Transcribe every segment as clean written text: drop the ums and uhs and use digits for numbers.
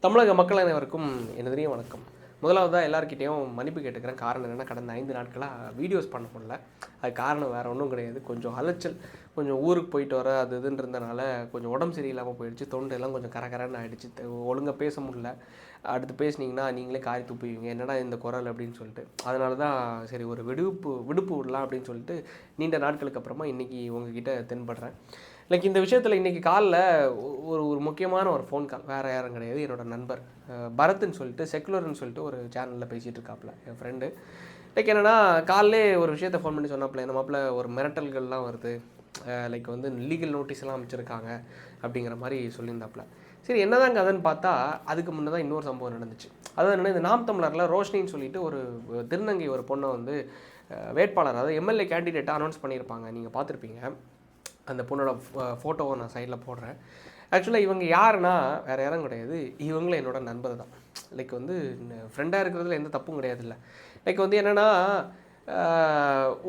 தமிழக மக்கள் அனைவருக்கும் எனதே வணக்கம். முதலாவதாக எல்லாருக்கிட்டையும் மன்னிப்பு கேட்டுக்கிறேன். காரணம் என்னென்னா, கடந்த 5 நாட்களாக வீடியோஸ் பண்ண முடியல. அது காரணம் வேறு ஒன்றும் கிடையாது. கொஞ்சம் அலைச்சல், கொஞ்சம் ஊருக்கு போயிட்டு வர அது இதுன்னு இருந்தனால கொஞ்சம் உடம்பு சரியில்லாமல் போயிடுச்சு. தொண்டெல்லாம் கொஞ்சம் கரகரன்னு ஆகிடுச்சு. ஒழுங்காக பேச முடியல. அடுத்து பேசுனீங்கன்னா நீங்களே காரி துப்புவீங்க, என்னடா இந்த குரல் அப்படின்னு சொல்லிட்டு. அதனால தான் சரி ஒரு விடுப்பு விடலாம் அப்படின்னு சொல்லிட்டு நீண்ட நாட்களுக்கு அப்புறமா இன்றைக்கி உங்ககிட்ட தென்படுறேன். லைக் இந்த விஷயத்தில் இன்றைக்கி காலில் ஒரு முக்கியமான ஒரு ஃபோன் கால். வேறு யாரும் கிடையாது, என்னோடய நண்பர் பரத்ன்னு சொல்லிட்டு செக்குலர்னு சொல்லிட்டு ஒரு சேனலில் பேசிகிட்டு இருக்காப்புல என் ஃப்ரெண்டு. லைக் என்னென்னா, காலையிலே ஒரு விஷயத்தை ஃபோன் பண்ணி சொன்னாப்புல, இந்த மாப்பிள்ள ஒரு மிரட்டல்கள்லாம் வருது, லைக் வந்து லீகல் நோட்டீஸ்லாம் அமைச்சிருக்காங்க அப்படிங்கிற மாதிரி சொல்லியிருந்தாப்புல. சரி என்னதான் கதைன்னு பார்த்தா, அதுக்கு முன்னே தான் இன்னொரு சம்பவம் நடந்துச்சு. அதாவது என்னென்னா, இந்த நாம் தமிழரில் ரோஷினின்னு சொல்லிட்டு ஒரு திருநங்கை ஒரு பொண்ணை வந்து வேட்பாளர், அதாவது எம்எல்ஏ கேண்டிடேட்டாக அனௌன்ஸ் பண்ணியிருப்பாங்க. நீங்கள் பார்த்துருப்பீங்க. அந்த பொண்ணோட ஃபோட்டோவை நான் சைடில் போடுறேன். ஆக்சுவலாக இவங்க யாருன்னா வேறு யாரும் கிடையாது, இவங்களும் என்னோட நண்பர் தான். லைக் வந்து ஃப்ரெண்டாக இருக்கிறதுல எந்த தப்பும் கிடையாதுல்ல. லைக் வந்து என்னென்னா,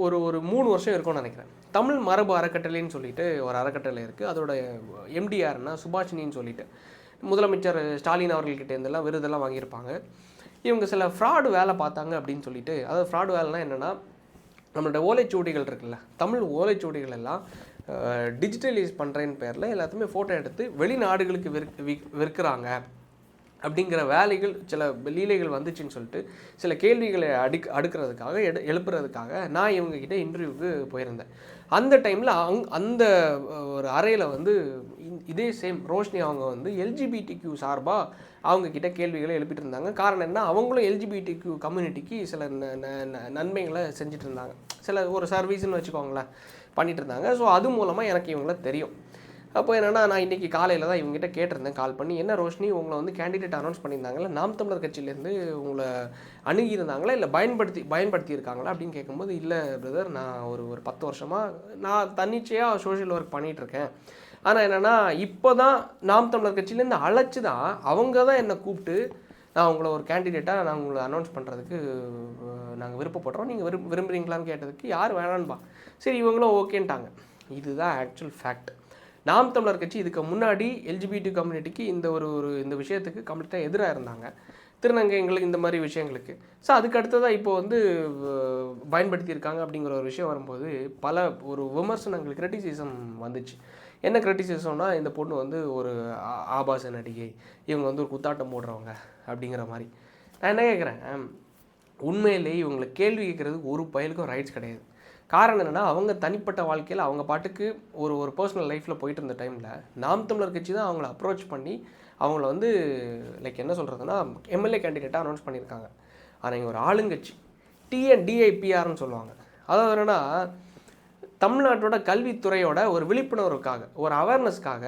ஒரு 3 வருஷம் இருக்கும்னு நினைக்கிறேன். தமிழ் மரபு அறக்கட்டளைன்னு சொல்லிட்டு ஒரு அறக்கட்டளை இருக்குது. அதோட எம்டிஆர்னா சுபாஷினின்னு சொல்லிட்டு முதலமைச்சர் ஸ்டாலின் அவர்கள்கிட்டேருந்தெல்லாம் விருதெல்லாம் வாங்கியிருப்பாங்க. இவங்க சில ஃப்ராடு வேலை பார்த்தாங்க அப்படின்னு சொல்லிட்டு, அதாவது ஃப்ராடு வேலைனா என்னென்னா, நம்மளோட ஓலைச்சுவடிகள் இருக்குல்ல, தமிழ் ஓலைச்சுவடிகள் எல்லாம் டிஜிட்டலைஸ் பண்ணுறேன்னு பேரில் எல்லாத்தையுமே ஃபோட்டோ எடுத்து வெளிநாடுகளுக்கு விற்கிறாங்க அப்படிங்கிற வேலைகள், சில லீலைகள் வந்துச்சுன்னு சொல்லிட்டு சில கேள்விகளை அடுக்கிறதுக்காக எழுப்புறதுக்காக நான் இவங்ககிட்ட இன்டர்வியூவுக்கு போயிருந்தேன். அந்த டைமில் அந்த ஒரு அறையில் வந்து இதே சேம் ரோஷினி அவங்க வந்து எல்ஜிபிடிக்யூ சார்பாக அவங்கக்கிட்ட கேள்விகளை எழுப்பிட்டு இருந்தாங்க. காரணம் என்ன, அவங்களும் எல்ஜிபிடிக்யூ கம்யூனிட்டிக்கு சில நன்மைகளை செஞ்சுட்டு இருந்தாங்க. சில ஒரு சர்வீஸ்ன்னு வச்சுக்கோங்களேன், பண்ணிகிட்டு இருந்தாங்க. ஸோ அது மூலமாக எனக்கு இவங்கள தெரியும். அப்போ என்னென்னா, நான் இன்றைக்கி காலையில் தான் இவங்ககிட்ட கேட்டிருந்தேன் கால் பண்ணி, என்ன ரோஷினி உங்களை வந்து கேண்டிடேட் அனௌன்ஸ் பண்ணியிருந்தாங்களா, நாம் தமிழர் கட்சியிலேருந்து உங்களை அணுகியிருந்தாங்களா, இல்லை பயன்படுத்தியிருக்காங்களா அப்படின்னு கேட்கும்போது, இல்லை பிரதர், நான் ஒரு 10 வருஷமாக நான் தன்னிச்சையாக சோஷியல் ஒர்க் பண்ணிகிட்ருக்கேன். ஆனால் என்னென்னா, இப்போ தான் நாம் தமிழர் கட்சியிலேருந்து அழைச்சி தான் அவங்க தான் என்னை கூப்பிட்டு, நான் உங்களை ஒரு கேண்டிடேட்டாக நான் உங்களை அனௌன்ஸ் பண்ணுறதுக்கு நாங்கள் விருப்பப்படுறோம், நீங்கள் விரும்புகிறீங்களான்னு கேட்டதுக்கு யார் வேணான்பா. சரி இவங்களும் ஓகேன்ட்டாங்க. இதுதான் ஆக்சுவல் ஃபேக்ட். நாம் தமிழர் கட்சி இதுக்கு முன்னாடி எல்ஜிபிடி கம்யூனிட்டிக்கு இந்த விஷயத்துக்கு கம்ப்ளீட்டாக எதிராக இருந்தாங்க, திருநங்கைங்களுக்கு இந்த மாதிரி விஷயங்களுக்கு. ஸோ அதுக்கு அடுத்ததாக இப்போ வந்து பயன்படுத்தியிருக்காங்க அப்படிங்கிற ஒரு விஷயம் வரும்போது பல ஒரு விமர்சனங்கள், கிரிட்டிசிசம் வந்துச்சு. என்ன கிரிட்டிசிசம்னா, இந்த பொண்ணு வந்து ஒரு ஆபாச நடிகை, இவங்க வந்து ஒரு குத்தாட்டம் போடுறவங்க அப்படிங்கிற மாதிரி. நான் என்ன கேட்குறேன், உண்மையிலேயே இவங்களை கேள்வி கேட்குறதுக்கு ஒரு பயலுக்கும் ரைட்ஸ் கிடையாது. காரணம் என்னென்னா, அவங்க தனிப்பட்ட வாழ்க்கையில் அவங்க பாட்டுக்கு ஒரு பர்சனல் லைஃப்பில் போயிட்டு இருந்த டைமில் நாம் தமிழர் கட்சி தான் அவங்கள அப்ரோச் பண்ணி அவங்கள வந்து லைக் என்ன சொல்கிறதுனா எம்எல்ஏ கேண்டிடேட்டாக அனௌன்ஸ் பண்ணியிருக்காங்க. ஆனால் இங்கே ஒரு ஆளுங்கட்சி டிஎன்டிஐபிஆர்னு சொல்லுவாங்க. அதாவது என்னென்னா, தமிழ்நாட்டோட கல்வித்துறையோட ஒரு விழிப்புணர்வுக்காக, ஒரு அவேர்னஸ்க்காக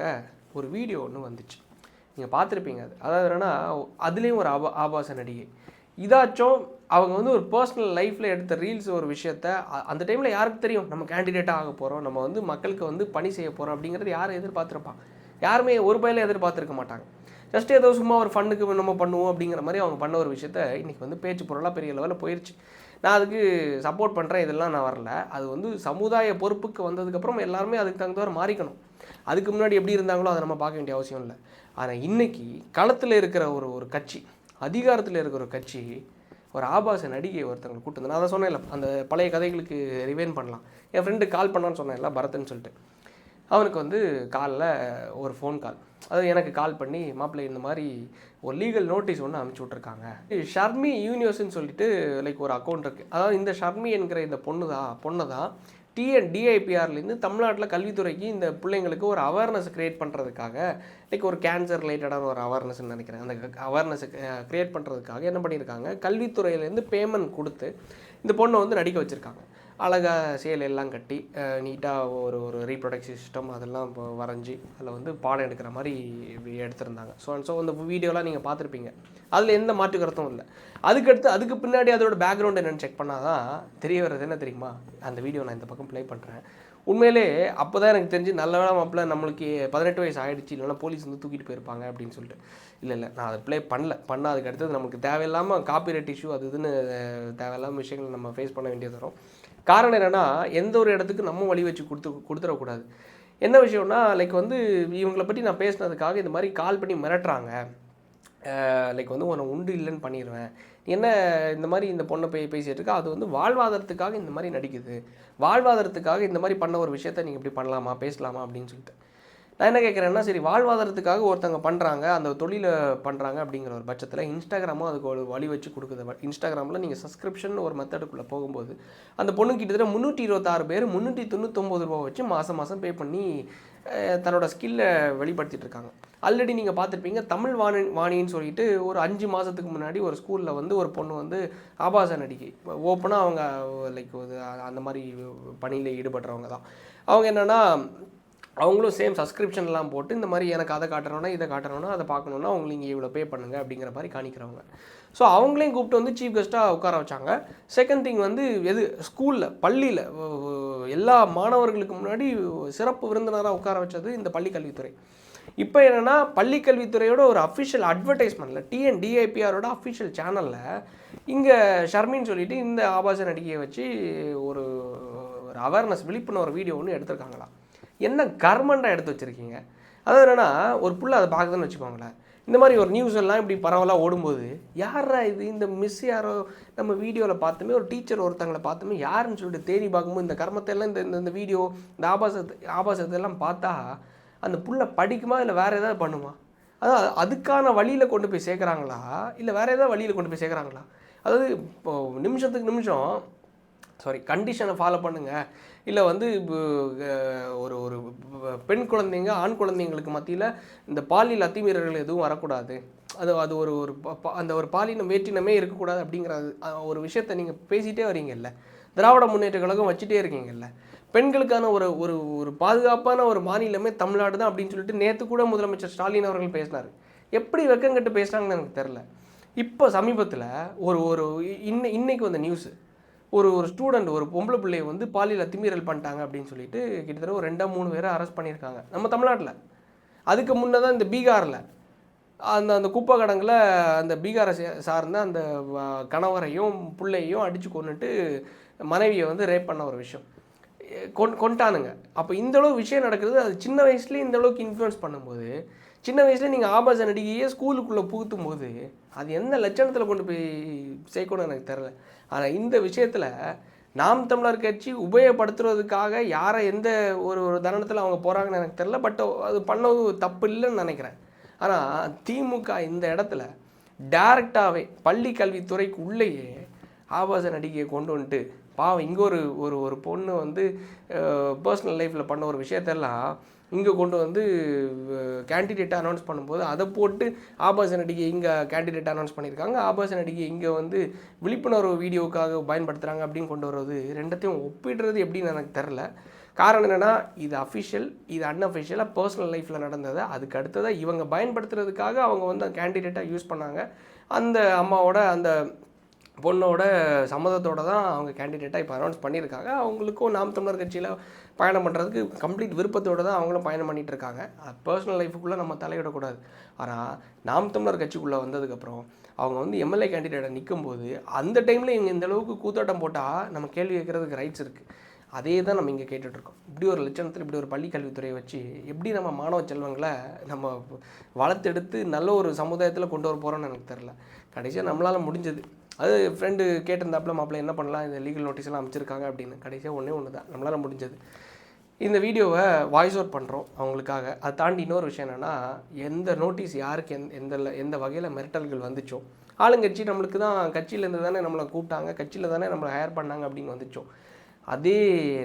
ஒரு வீடியோ ஒன்று வந்துச்சு. நீங்கள் பார்த்துருப்பீங்க. அதாவது என்னென்னா, அதுலேயும் ஒரு ஆபாச நடிகை. இதாச்சும் அவங்க வந்து ஒரு பர்சனல் லைஃப்பில் எடுத்த ரீல்ஸ் ஒரு விஷயத்த அந்த டைமில் யாருக்கு தெரியும், நம்ம கேண்டிடேட்டாக ஆக போகிறோம், நம்ம வந்து மக்களுக்கு வந்து பணி செய்ய போகிறோம் அப்படிங்கிறது யாரும் எதிர்பார்த்துருப்பாங்க? யாருமே ஒரு பயில எதிர்பார்த்துருக்க மாட்டாங்க. ஜஸ்ட் ஏதோ சும்மா ஒரு ஃபண்டுக்கு நம்ம பண்ணுவோம் அப்படிங்கிற மாதிரி அவங்க பண்ண ஒரு விஷயத்த இன்றைக்கி வந்து பேச்சு பொருளாக பெரிய லெவலில் போயிடுச்சு. நான் அதுக்கு சப்போர்ட் பண்ணுறேன், இதெல்லாம் நான் வரல. அது வந்து சமுதாய பொறுப்புக்கு வந்ததுக்கப்புறம் எல்லாருமே அதுக்கு தகுந்தவரை மாறிக்கணும். அதுக்கு முன்னாடி எப்படி இருந்தாங்களோ அதை நம்ம பார்க்க வேண்டிய அவசியம் இல்லை. ஆனால் இன்றைக்கி களத்தில் இருக்கிற ஒரு கட்சி, அதிகாரத்தில் இருக்கிற ஒரு கட்சி ஒரு ஆபாச நடிகை ஒருத்தவங்களை கூட்டு வந்து, நான் அதை சொன்னேன்ல, அந்த பழைய கதைகளுக்கு ரிவைன் பண்ணலாம். என் ஃப்ரெண்டு கால் பண்ணான்னு சொன்னேன்ல, பரத்ன்னு சொல்லிட்டு. அவனுக்கு வந்து காலில் ஒரு ஃபோன் கால், அது எனக்கு கால் பண்ணி, மாப்பிள்ளை இந்த மாதிரி ஒரு லீகல் நோட்டீஸ் ஒன்று அனுப்பிச்சி விட்ருக்காங்க, ஷர்மி யூனிவர்ஸ்ன்னு சொல்லிட்டு லைக் ஒரு அக்கௌண்ட் இருக்குது. அதாவது இந்த ஷர்மி என்கிற இந்த பொண்ணு தான் டிஎன்டிஐபிஆர்லேருந்து தமிழ்நாட்டில் கல்வித்துறைக்கு இந்த பிள்ளைங்களுக்கு ஒரு அவேர்னஸ் க்ரியேட் பண்ணுறதுக்காக, லைக் ஒரு கேன்சர் ரிலேட்டடான ஒரு அவேர்னஸ்ன்னு நினைக்கிறேன், அந்த அவேர்னஸை க்ரியேட் பண்ணுறதுக்காக என்ன பண்ணியிருக்காங்க, கல்வித்துறையிலேருந்து பேமெண்ட் கொடுத்து இந்த பொண்ணை வந்து நடிக்க வச்சுருக்காங்க. அழகாக சேல் எல்லாம் கட்டி நீட்டாக ஒரு ரீப்ரொடக்டிவ் சிஸ்டம் அதெல்லாம் இப்போ வரைஞ்சி அதில் வந்து பாடம் எடுக்கிற மாதிரி எடுத்திருந்தாங்க. ஸோ அந்த வீடியோலாம் நீங்கள் பார்த்துருப்பீங்க. அதில் எந்த மாற்று கருத்தும் இல்லை. அதுக்கு பின்னாடி அதோட பேக்ரவுண்ட் என்னென்னு செக் பண்ணால் தான் தெரிய வர்றது என்ன தெரியுமா, அந்த வீடியோ நான் இந்த பக்கம் ப்ளே பண்ணுறேன். உண்மையிலே அப்போ தான் எனக்கு தெரிஞ்சு, நல்ல வேளை மாப்பிள்ள நம்மளுக்கு 18 வயசு ஆகிடுச்சு, இல்லைனா போலீஸ் வந்து தூக்கிட்டு போயிருப்பாங்க அப்படின்னு சொல்லிட்டு. இல்லை நான் அதை ப்ளே பண்ணால் அதுக்கு அடுத்தது நமக்கு தேவையில்லாமல் காப்பிரைட் இஷ்யூ அது இதுன்னு தேவையில்லாமல் விஷயங்கள் நம்ம ஃபேஸ் பண்ண வேண்டியது வரும். காரணம் என்னென்னா, எந்த ஒரு இடத்துக்கு நம்ம வழி வச்சு கொடுத்துடக்கூடாது. என்ன விஷயம்னா, லைக் வந்து இவங்களை பற்றி நான் பேசினதுக்காக இந்த மாதிரி கால் பண்ணி மிரட்டுறாங்க, லைக் வந்து உன்னை உண்டு இல்லைன்னு பண்ணிடுவேன், என்ன இந்த மாதிரி இந்த பொண்ணை பேசிகிட்டு இருக்கா, அது வந்து வாழ்வாதாரத்துக்காக இந்த மாதிரி நடிக்குது, வாழ்வாதாரத்துக்காக இந்த மாதிரி பண்ண ஒரு விஷயத்த நீங்கள் இப்படி பண்ணலாமா பேசலாமா அப்படின்னு சொல்லிட்டு நான் என்ன கேட்குறேன்னா, சரி வாழ்வாதாரத்துக்காக ஒருத்தவங்க பண்ணுறாங்க, அந்த தொழிலை பண்ணுறாங்க அப்படிங்கிற ஒரு பட்சத்தில் இன்ஸ்டாகிராமும் அதுக்கு ஒரு வழி வச்சு கொடுக்குது. இன்ஸ்டாகிராமில் நீங்கள் சப்ஸ்கிரிப்ஷன் ஒரு மெத்தடுக்குள்ளே போகும்போது அந்த பொண்ணு கிட்டத்தட்ட 326 பேர் 399 ரூபா வச்சு மாதம் மாதம் பே பண்ணி தன்னோட ஸ்கில்லை வெளிப்படுத்திட்டு இருக்காங்க. ஆல்ரெடி நீங்கள் பார்த்துருப்பீங்க, தமிழ் வாணின்னு சொல்லிட்டு ஒரு 5 மாதத்துக்கு முன்னாடி ஒரு ஸ்கூலில் வந்து ஒரு பொண்ணு வந்து ஆபாச நடிகை ஓப்பனாக அவங்க லைக் அந்த மாதிரி பணியில் ஈடுபடுறவங்க தான். அவங்க என்னென்னா அவங்களும் சேம் சப்ஸ்கிரிப்ஷன்லாம் போட்டு இந்த மாதிரி எனக்கு அதை காட்டணும்னா இதை காட்டணும்னா அதை பார்க்கணுன்னா அவங்க நீங்கள் இவ்வளோ பே பண்ணுங்கள் அப்படிங்கிற மாதிரி காணிக்கிறவங்க. ஸோ அவங்களையும் கூப்பிட்டு வந்து சீஃப் கெஸ்ட்டாக உட்கார வச்சாங்க. செகண்ட் திங் வந்து ஸ்கூலில் பள்ளியில் எல்லா மாணவர்களுக்கு முன்னாடி சிறப்பு விருந்தினராக உட்கார வச்சது இந்த பள்ளிக்கல்வித்துறை. இப்போ என்னென்னா பள்ளிக்கல்வித்துறையோட ஒரு அஃபிஷியல் அட்வர்டைஸ்மெண்ட்டில் டிஎன்டிஐபிஆரோட அஃபிஷியல் சேனலில் இங்கே ஷர்மின்னு சொல்லிட்டு இந்த ஆபாச நடிகையை வச்சு ஒரு அவேர்னஸ் விழிப்புணர்வு வீடியோ ஒன்று எடுத்திருக்காங்களா. என்ன கர்மண்டாக எடுத்து வச்சுருக்கீங்க. அதாவது என்னென்னா ஒரு புள்ள அதை பார்க்குதுன்னு வச்சுக்கோங்களேன், இந்த மாதிரி ஒரு நியூஸ் எல்லாம் இப்படி பரவலாக ஓடும்போது யாரா இது, இந்த மிஸ் யாரோ நம்ம வீடியோவில் பார்த்துமே ஒரு டீச்சர் ஒருத்தங்களை பார்த்துமே யாருன்னு சொல்லிட்டு தேடி பார்க்கும்போது இந்த கர்மத்தை எல்லாம் இந்த வீடியோ இந்த ஆபாசத்தெல்லாம் பார்த்தா அந்த புள்ள படிக்குமா இல்லை வேறு ஏதாவது பண்ணுமா? அதாவது அதுக்கான வழியில் கொண்டு போய் சேர்க்குறாங்களா இல்லை வேறு ஏதாவது வழியில் கொண்டு போய் சேர்க்குறாங்களா? அதாவது இப்போது நிமிஷத்துக்கு நிமிஷம் கண்டிஷனை ஃபாலோ பண்ணுங்கள், இல்லை வந்து ஒரு ஒரு பெண் குழந்தைங்க ஆண் குழந்தைங்களுக்கு மத்தியில் இந்த பாலியல் அத்துமீறல்கள் எதுவும் வரக்கூடாது, அது ஒரு ஒரு அந்த ஒரு பாலினம் வேற்றினமே இருக்கக்கூடாது அப்படிங்கிற ஒரு விஷயத்தை நீங்கள் பேசிகிட்டே வரீங்கல்ல, திராவிட முன்னேற்ற கழகம் வச்சுட்டே இருக்கீங்கல்ல. பெண்களுக்கான ஒரு ஒரு ஒரு பாதுகாப்பான ஒரு மாநிலமே தமிழ்நாடு தான் அப்படின்னு சொல்லிட்டு நேற்று கூட முதலமைச்சர் ஸ்டாலின் அவர்கள் பேசினார். எப்படி வெக்கங்கட்டு பேசுனாங்கன்னு எனக்கு தெரில. இப்போ சமீபத்தில் ஒரு ஒரு இன்னைக்கு வந்த நியூஸு, ஒரு ஸ்டூடெண்ட் ஒரு பொம்பளை பிள்ளையை வந்து பாலியல் அத்துமீறல் பண்ணிட்டாங்க அப்படின்னு சொல்லிட்டு கிட்டத்தட்ட ஒரு 2-3 பேரை அரெஸ்ட் பண்ணியிருக்காங்க நம்ம தமிழ்நாட்டில். அதுக்கு முன்னே தான் இந்த பீகாரில் அந்த குப்பை கடங்கில் அந்த பீகாரை சார்ந்த அந்த கணவரையும் பிள்ளையையும் அடித்து கொண்டுட்டு மனைவியை வந்து ரேப் பண்ண ஒரு விஷயம் கொண்டானுங்க. அப்போ இந்தளவு விஷயம் நடக்கிறது, அது சின்ன வயசுலேயே இந்தளவுக்கு இன்ஃப்ளூயன்ஸ் பண்ணும்போது, சின்ன வயசுலேயே நீங்கள் ஆபாச நடிகையே ஸ்கூலுக்குள்ளே புகுத்தும் போது அது எந்த லட்சணத்தில் கொண்டு போய் சேர்க்கணும்னு எனக்கு தெரில. ஆனால் இந்த விஷயத்தில் நாம் தமிழர் கட்சி உபயோகப்படுத்துறதுக்காக யாரை எந்த ஒரு தருணத்தில் அவங்க போகிறாங்கன்னு எனக்கு தெரில. பட் அது பண்ணது தப்பு இல்லைன்னு நினைக்கிறேன். ஆனால் திமுக இந்த இடத்துல டைரெக்டாகவே பள்ளி கல்வித்துறைக்கு உள்ளேயே ஆபாச நடிகையை கொண்டு வந்துட்டு பாவம் இங்கே ஒரு பொண்ணு வந்து பர்சனல் லைஃப்பில் பண்ண ஒரு விஷயத்தெல்லாம் இங்கே கொண்டு வந்து கேண்டிடேட்டாக அனௌன்ஸ் பண்ணும்போது அதை போட்டு ஆபாச நடிகை இங்கே கேண்டிடேட் அனௌன்ஸ் பண்ணியிருக்காங்க, ஆபாச நடிகை இங்கே வந்து விழிப்புணர்வு வீடியோவுக்காக பயன்படுத்துகிறாங்க அப்படின்னு கொண்டு வர்றது ரெண்டத்தையும் ஒப்பிடுறது எப்படின்னு எனக்கு தெரில. காரணம் என்னென்னா இது அஃபிஷியல், இது அன்அஃபிஷியலாக பர்சனல் லைஃப்பில் நடந்ததை அதுக்கு அடுத்ததாக இவங்க பயன்படுத்துறதுக்காக அவங்க வந்து கேண்டிடேட்டாக யூஸ் பண்ணாங்க. அந்த அம்மாவோட அந்த பொண்ணோட சம்மதத்தோடு தான் அவங்க கேண்டிடேட்டாக இப்போ அனௌன்ஸ் பண்ணியிருக்காங்க. அவங்களுக்கும் நாம் தமிழர் கட்சியில் பயணம் பண்ணுறதுக்கு கம்ப்ளீட் விருப்பத்தோடு தான் அவங்களும் பயணம் பண்ணிகிட்டு இருக்காங்க. பர்சனல் லைஃபுக்குள்ளே நம்ம தலையிடக்கூடாது. ஆனால் நாம் தமிழர் கட்சிக்குள்ளே வந்ததுக்கப்புறம் அவங்க வந்து எம்எல்ஏ கேண்டிடேட்டை நிற்கும்போது அந்த டைமில் இவங்க இந்த அளவுக்கு கூத்தாட்டம் போட்டால் நம்ம கேள்வி கேட்குறதுக்கு ரைட்ஸ் இருக்குது. அதே தான் நம்ம இங்கே கேட்டுட்ருக்கோம். இப்படி ஒரு லட்சணத்தில் இப்படி ஒரு பள்ளி கல்வித்துறையை வச்சு எப்படி நம்ம மாணவ செல்வங்களை நம்ம வளர்த்தெடுத்து நல்ல ஒரு சமுதாயத்தில் கொண்டு வர போகிறோன்னு எனக்கு தெரில. கடைசியாக நம்மளால் முடிஞ்சது, அது ஃப்ரெண்டு கேட்டிருந்தாப்புல மாப்பிள்ள என்ன பண்ணலாம், இந்த லீகல் நோட்டீஸ் எல்லாம் அமைச்சிருக்காங்க அப்படின்னு. கடைசியாக ஒன்று தான் நம்மளால் முடிஞ்சது. இந்த வீடியோவை வாய்ஸ் அவுட் பண்ணுறோம் அவங்களுக்காக. அதை தாண்டி இன்னொரு விஷயம் என்னென்னா, எந்த நோட்டீஸ் யாருக்கு எந்த வகையில் மிரட்டல்கள் வந்துச்சோ, ஆளுங்கட்சி நம்மளுக்கு தான் கட்சியிலேருந்து தானே நம்மளை கூப்பிட்டாங்க, கட்சியில் தானே நம்மளை ஹையர் பண்ணாங்க அப்படின்னு வந்துச்சோம், அதே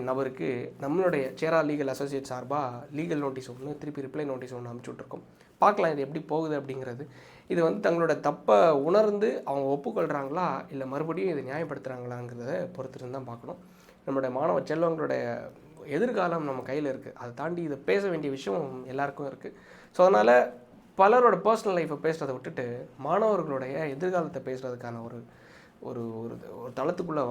நபருக்கு நம்மளுடைய சேரா லீகல் அசோசியேட் சார்பாக லீகல் நோட்டீஸ் ஒன்று திருப்பி ரிப்ளை நோட்டீஸ் ஒன்று அனுப்பிச்சுட்ருக்கோம். பார்க்கலாம் இது எப்படி போகுது அப்படிங்கிறது. இது வந்து தங்களோட தப்பை உணர்ந்து அவங்க ஒப்புக்கொள்கிறாங்களா இல்லை மறுபடியும் இதை நியாயப்படுத்துகிறாங்களாங்கிறத பொறுத்துட்டு தான் பார்க்கணும். நம்மளுடைய மாணவ செல்வங்களுடைய எதிர்காலம் நம்ம கையில் இருக்குது. அதை தாண்டி இதை பேச வேண்டிய விஷயம் எல்லாருக்கும் இருக்குது. ஸோ அதனால் பலரோட பர்சனல் லைஃப்பை பேசுகிறத விட்டுட்டு மாணவர்களுடைய எதிர்காலத்தை பேசுகிறதுக்கான ஒரு ஒரு ஒரு தளத்துக்குள்ளே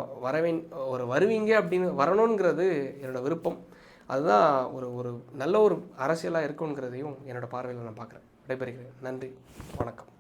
வருவீங்க அப்படின்னு வரணுங்கிறது என்னோடய விருப்பம். அதுதான் ஒரு நல்ல ஒரு அரசியலாக இருக்குங்கிறதையும் என்னோடய பார்வையில் நான் பார்க்குறேன். விடைபெறுகிறேன். நன்றி, வணக்கம்.